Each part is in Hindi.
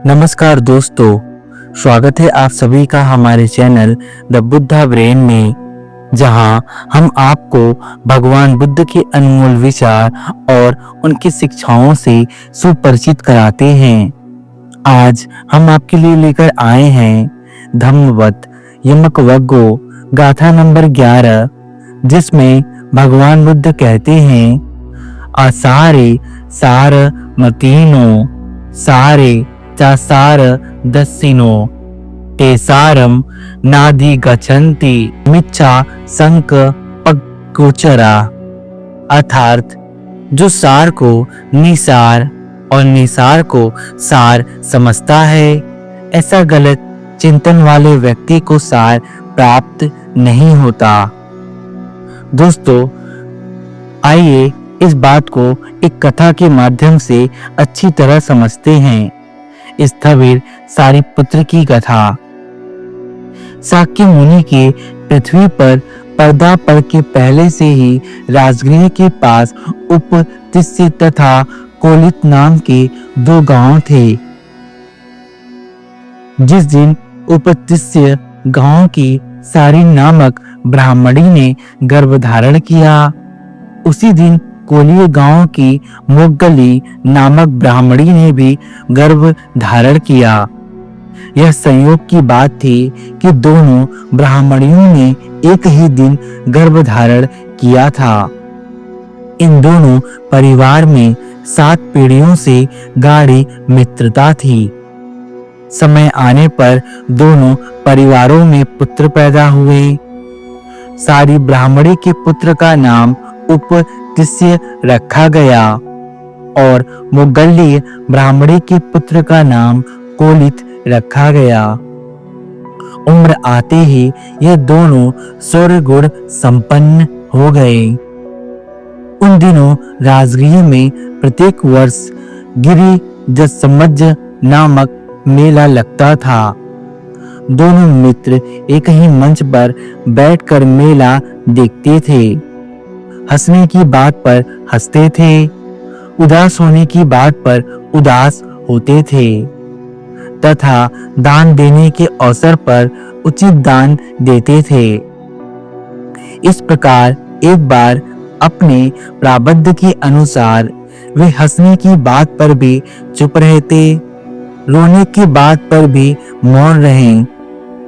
नमस्कार दोस्तों, स्वागत है आप सभी का हमारे चैनल द बुद्धा ब्रेन में, जहां हम आपको भगवान बुद्ध के अनमोल विचार और उनकी शिक्षाओं से सुपरिचित कराते हैं। आज हम आपके लिए लेकर आए हैं धम्मवत यमकवग्गो गाथा नंबर 11, जिसमें भगवान बुद्ध कहते हैं, असारे सार मतीनो सारे चासार दस्सिनो तेसारम नादि गच्छन्ति मिच्छा संक पगोचरा। अर्थात जो सार को निसार और निसार को सार समझता है, ऐसा गलत चिंतन वाले व्यक्ति को सार प्राप्त नहीं होता। दोस्तों, आइए इस बात को एक कथा के माध्यम से अच्छी तरह समझते हैं। स्थविर सारिपुत्र की कथा। शाक्य मुनि के पृथ्वी पर पर्दा पड़ के पहले से ही राजगृह के पास उपतिस्य तथा कोलित नाम के 2 गांव थे। जिस दिन उपतिस्य गांव की सारी नामक ब्राह्मणी ने गर्भ धारण किया, उसी दिन कोलीय गांव की मोगली नामक ब्राह्मणी ने भी गर्भ धारण किया। यह संयोग की बात थी कि दोनों ब्राह्मणियों ने एक ही दिन गर्भ धारण किया था। इन दोनों परिवार में 7 पीढ़ियों से गाढ़ी मित्रता थी। समय आने पर दोनों परिवारों में पुत्र पैदा हुए। सारी ब्राह्मणी के पुत्र का नाम उपतिस्य रखा गया और मोगली ब्राह्मणी के पुत्र का नाम कोलित रखा गया। उम्र आते ही ये दोनों स्वर्ग गुण संपन्न हो गए। उन दिनों राजगृह में प्रत्येक वर्ष गिरि जसमज्ज नामक मेला लगता था। दोनों मित्र एक ही मंच पर बैठकर मेला देखते थे। हंसने की बात पर हंसते थे, उदास होने की बात पर उदास होते थे तथा दान देने के अवसर पर उचित दान देते थे। इस प्रकार एक बार अपने प्रारब्ध के अनुसार वे हंसने की बात पर भी चुप रहते, रोने की बात पर भी मौन रहे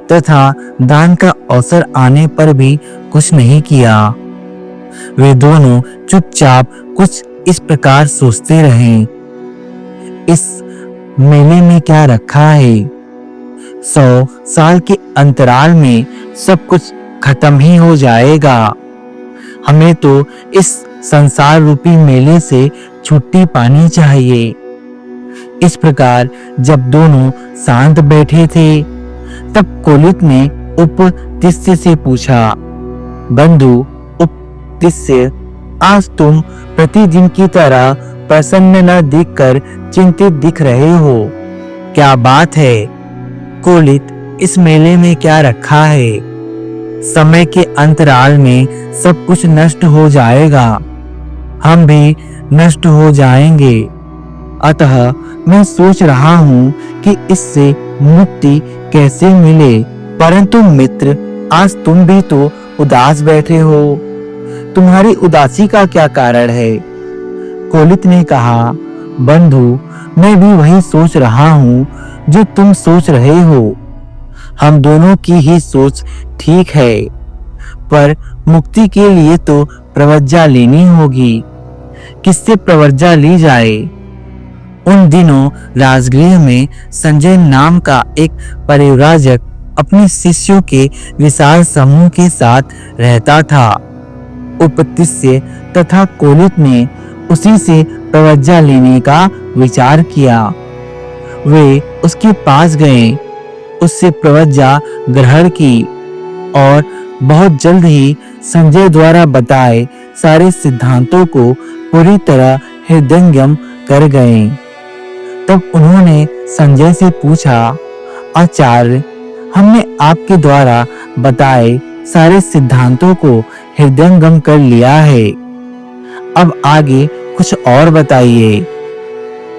तथा दान का अवसर आने पर भी कुछ नहीं किया। वे दोनों चुपचाप कुछ इस प्रकार सोचते रहे, इस मेले में क्या रखा है? 100 साल के अंतराल में सब कुछ खत्म ही हो जाएगा। हमें तो इस संसार रूपी मेले से छुट्टी पानी चाहिए। इस प्रकार जब दोनों शांत बैठे थे, तब कोलित ने उपतिस्य से पूछा, बंधु उपतिस्य, आज तुम प्रतिदिन की तरह प्रसन्न न दिखकर चिंतित दिख रहे हो, क्या बात है? कोलित, इस मेले में क्या रखा है? समय के अंतराल में सब कुछ नष्ट हो जाएगा, हम भी नष्ट हो जाएंगे। अतः मैं सोच रहा हूँ कि इससे मुक्ति कैसे मिले। परंतु मित्र, आज तुम भी तो उदास बैठे हो, तुम्हारी उदासी का क्या कारण है? कोलित ने कहा, बंधु, मैं भी वही सोच रहा हूँ जो तुम सोच रहे हो। हम दोनों की ही सोच ठीक है, पर मुक्ति के लिए तो प्रवज्ञा लेनी होगी। किससे प्रवज्ञा ली जाए? उन दिनों राजगृह में संजय नाम का एक परिव्राजक अपने शिष्यों के विशाल समूह के साथ रहता था। उपतिस्य तथा कोलित ने उसी से प्रवज्ञा लेने का विचार किया। वे उसके पास गए, उससे प्रवज्ञा ग्रहण की और बहुत जल्द ही संजय द्वारा बताए सारे सिद्धांतों को पूरी तरह हृदयंगम कर गए। तब उन्होंने संजय से पूछा, आचार्य, हमने आपके द्वारा बताए सारे सिद्धांतों को हृदयंगम कर लिया है, अब आगे कुछ और बताइए।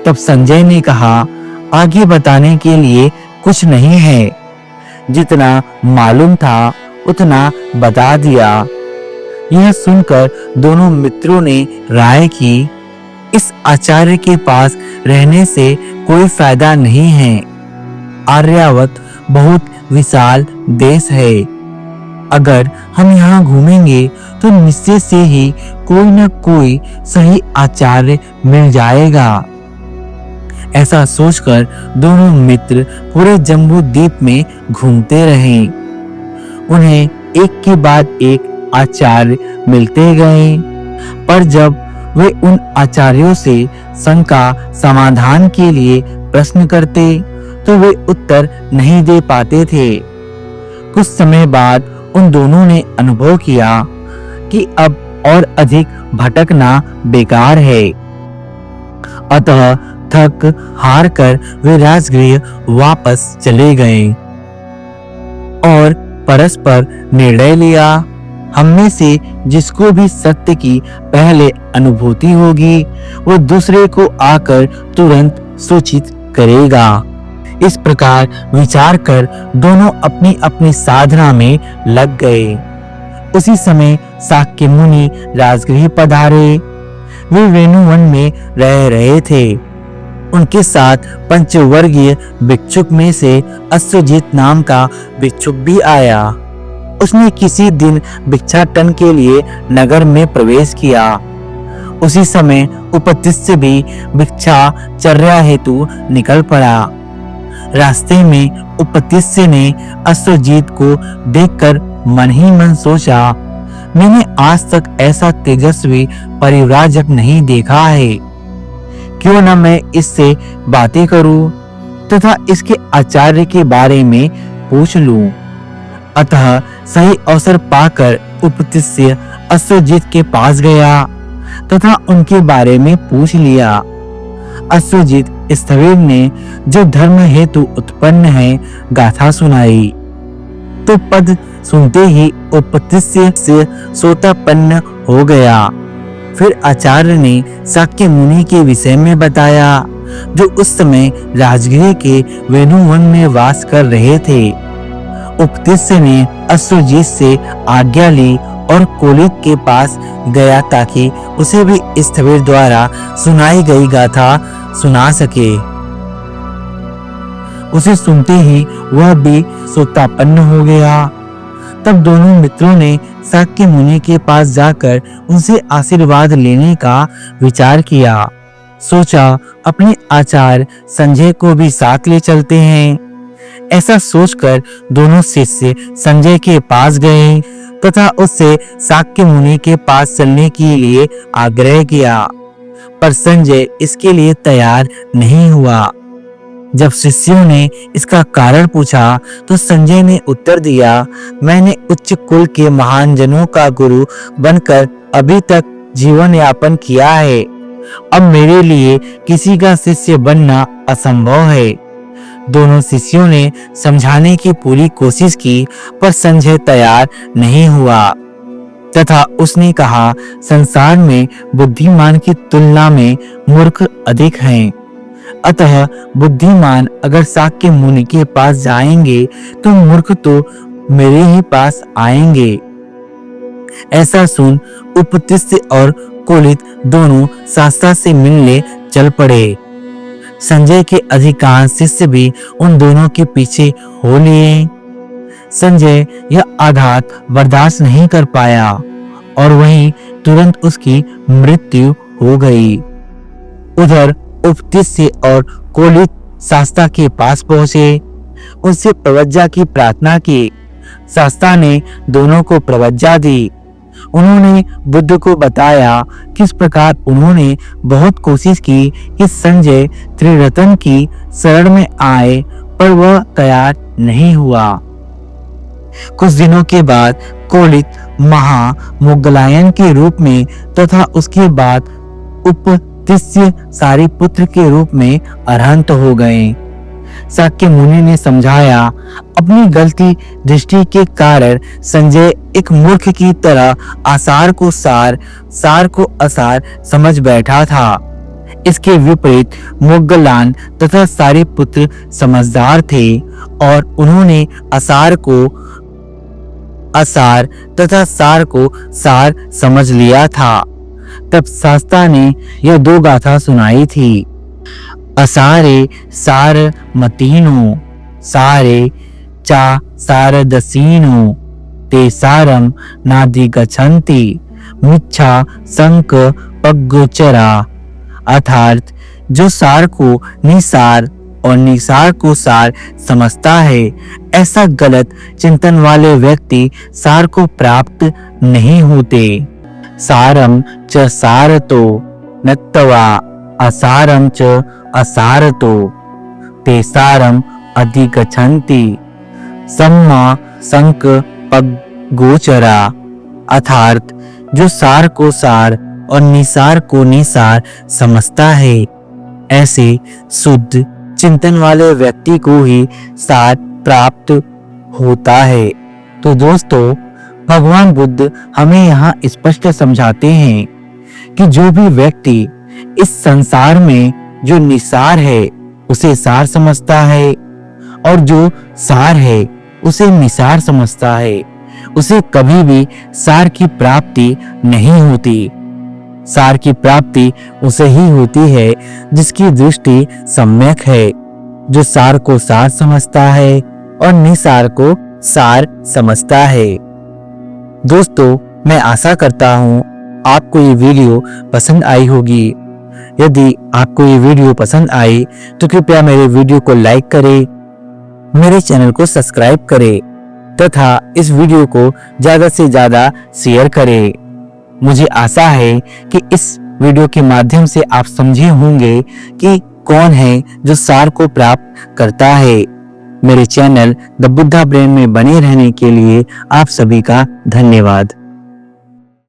तब संजय ने कहा, आगे बताने के लिए कुछ नहीं है। जितना मालूम था उतना बता दिया। यह सुनकर दोनों मित्रों ने राय की, इस आचार्य के पास रहने से कोई फायदा नहीं है। आर्यावत बहुत विशाल देश है। अगर हम यहाँ घूमेंगे तो निश्चय से ही कोई न कोई सही आचार्य मिल जाएगा। ऐसा सोचकर दोनों मित्र पूरे जम्बू द्वीप में घूमते रहे। उन्हें एक के बाद एक आचार्य मिलते गए, पर जब वे उन आचार्यों से शंका समाधान के लिए प्रश्न करते तो वे उत्तर नहीं दे पाते थे। कुछ समय बाद उन दोनों ने अनुभव किया कि अब और अधिक भटकना बेकार है। अतः थक हार कर वे राजगृह वापस चले गए और परस्पर निर्णय लिया, हम में से जिसको भी सत्य की पहले अनुभूति होगी वो दूसरे को आकर तुरंत सूचित करेगा। इस प्रकार विचार कर दोनों अपनी अपनी साधना में लग गए। उसी समय शाक्य मुनि राजगृह पधारे। वे वेणुवन में रह रहे थे। उनके साथ पंचवर्गीय भिक्षुक में से अश्वजित नाम का भिक्षुक भी आया। उसने किसी दिन भिक्षाटन के लिए नगर में प्रवेश किया। उसी समय उपतिस्य भी भिक्षाचर्या हेतु निकल पड़ा। रास्ते में उपतिस्य ने अश्वजीत को देखकर मन ही मन सोचा, मैंने आज तक ऐसा तेजस्वी परिव्राजक नहीं देखा है। क्यों न मैं इससे बातें करूं तथा इसके आचार्य के बारे में पूछ लूं। अतः सही अवसर पाकर उपतिस्य अश्वजीत के पास गया तथा उनके बारे में पूछ लिया। अश्वजीत स्थविर ने जो धर्म हेतु उत्पन्न है गाथा सुनाई तो पद सुनते ही उपतिस्य से सोतापन्न हो गया। फिर आचार्य ने शाक्य मुनि के विषय में बताया जो उस समय राजगृह के वेणुवन में वास कर रहे थे। उपतिस्य ने अश्वजीत से आज्ञा ली और कोलित के पास गया ताकि उसे भी स्थविर द्वारा सुनाई गई गाथा सुना सके। उसे सुनते ही वह भी सोतापन्न हो गया। तब दोनों मित्रों ने शाक्य मुनि के पास जाकर उनसे आशीर्वाद लेने का विचार किया। सोचा अपने आचार्य संजय को भी साथ ले चलते हैं। ऐसा सोचकर दोनों शिष्य संजय के पास गए तथा उससे शाक्य मुनि के पास चलने के लिए आग्रह किया, पर संजय इसके लिए तैयार नहीं हुआ। जब शिष्यों ने इसका कारण पूछा तो संजय ने उत्तर दिया, मैंने उच्च कुल के महान जनों का गुरु बनकर अभी तक जीवन यापन किया है। अब मेरे लिए किसी का शिष्य बनना असंभव है। दोनों शिष्यों ने समझाने की पूरी कोशिश की पर संजय तैयार नहीं हुआ तथा उसने कहा, संसार में बुद्धिमान की तुलना में मूर्ख अधिक हैं। अतः बुद्धिमान अगर शाक्य मुनि के पास जाएंगे तो मूर्ख तो मेरे ही पास आएंगे। ऐसा सुन उपतिस्य और कोलित दोनों शास्त्रा से मिलने चल पड़े। संजय के अधिकांश शिष्य भी उन दोनों के पीछे हो लिए। संजय यह आघात बर्दाश्त नहीं कर पाया और वहीं तुरंत उसकी मृत्यु हो गई। उधर उपतिस्य और कोलित शास्त्रा के पास पहुंचे। उनसे प्रवज्जा की प्रार्थना की। शास्त्रा ने दोनों को प्रवज्जा दी। उन्होंने बुद्ध को बताया किस प्रकार उन्होंने बहुत कोशिश की कि संजय त्रिरत्न की शरण में आए पर वह तैयार नहीं हुआ। कुछ दिनों के बाद कोलित महामोगलायन के रूप में तथा उसके बाद उपतिस्य सारिपुत्र के रूप में अरहंत हो गए। शाक्य मुनि ने समझाया, अपनी गलती दृष्टि के कारण संजय एक मूर्ख की तरह आसार को सार, सार को असार समझ बैठा था। इसके विपरीत मोग्गलान तथा सारे पुत्र समझदार थे और उन्होंने असार तथा सार को सार समझ लिया था। तब शास्ता ने यह दो गाथा सुनाई थी। असारे सार मतीनो सारे चा सार दसीनो ते सारम नादि गच्छन्ति मिच्छा संक पगोचरा। अर्थात जो सार को निसार और निसार को सार समझता है, ऐसा गलत चिंतन वाले व्यक्ति सार को प्राप्त नहीं होते। सारम च सारतो नत्वा असारम च असारतो ते सारम अधिगच्छन्ति सम्मा संक पगोचरा। अर्थात जो सार को सार और निसार को निसार समझता है, ऐसे शुद्ध चिंतन वाले व्यक्ति को ही सार प्राप्त होता है। तो दोस्तों, भगवान बुद्ध हमें यहाँ स्पष्ट समझाते हैं कि जो भी व्यक्ति इस संसार में जो निसार है उसे सार समझता है और जो सार है उसे निसार समझता है, उसे कभी भी सार की प्राप्ति नहीं होती। सार की प्राप्ति उसे ही होती है जिसकी दृष्टि सम्यक है, जो सार को सार समझता है और निसार को सार समझता है। दोस्तों, मैं आशा करता हूँ आपको ये वीडियो पसंद आई होगी। यदि आपको ये वीडियो पसंद आई तो कृपया मेरे वीडियो को लाइक करें, मेरे चैनल को सब्सक्राइब करें तथा इस वीडियो को ज्यादा से ज्यादा शेयर करें। मुझे आशा है कि इस वीडियो के माध्यम से आप समझे होंगे कि कौन है जो सार को प्राप्त करता है। मेरे चैनल द बुद्धा ब्रेन में बने रहने के लिए आप सभी का धन्यवाद।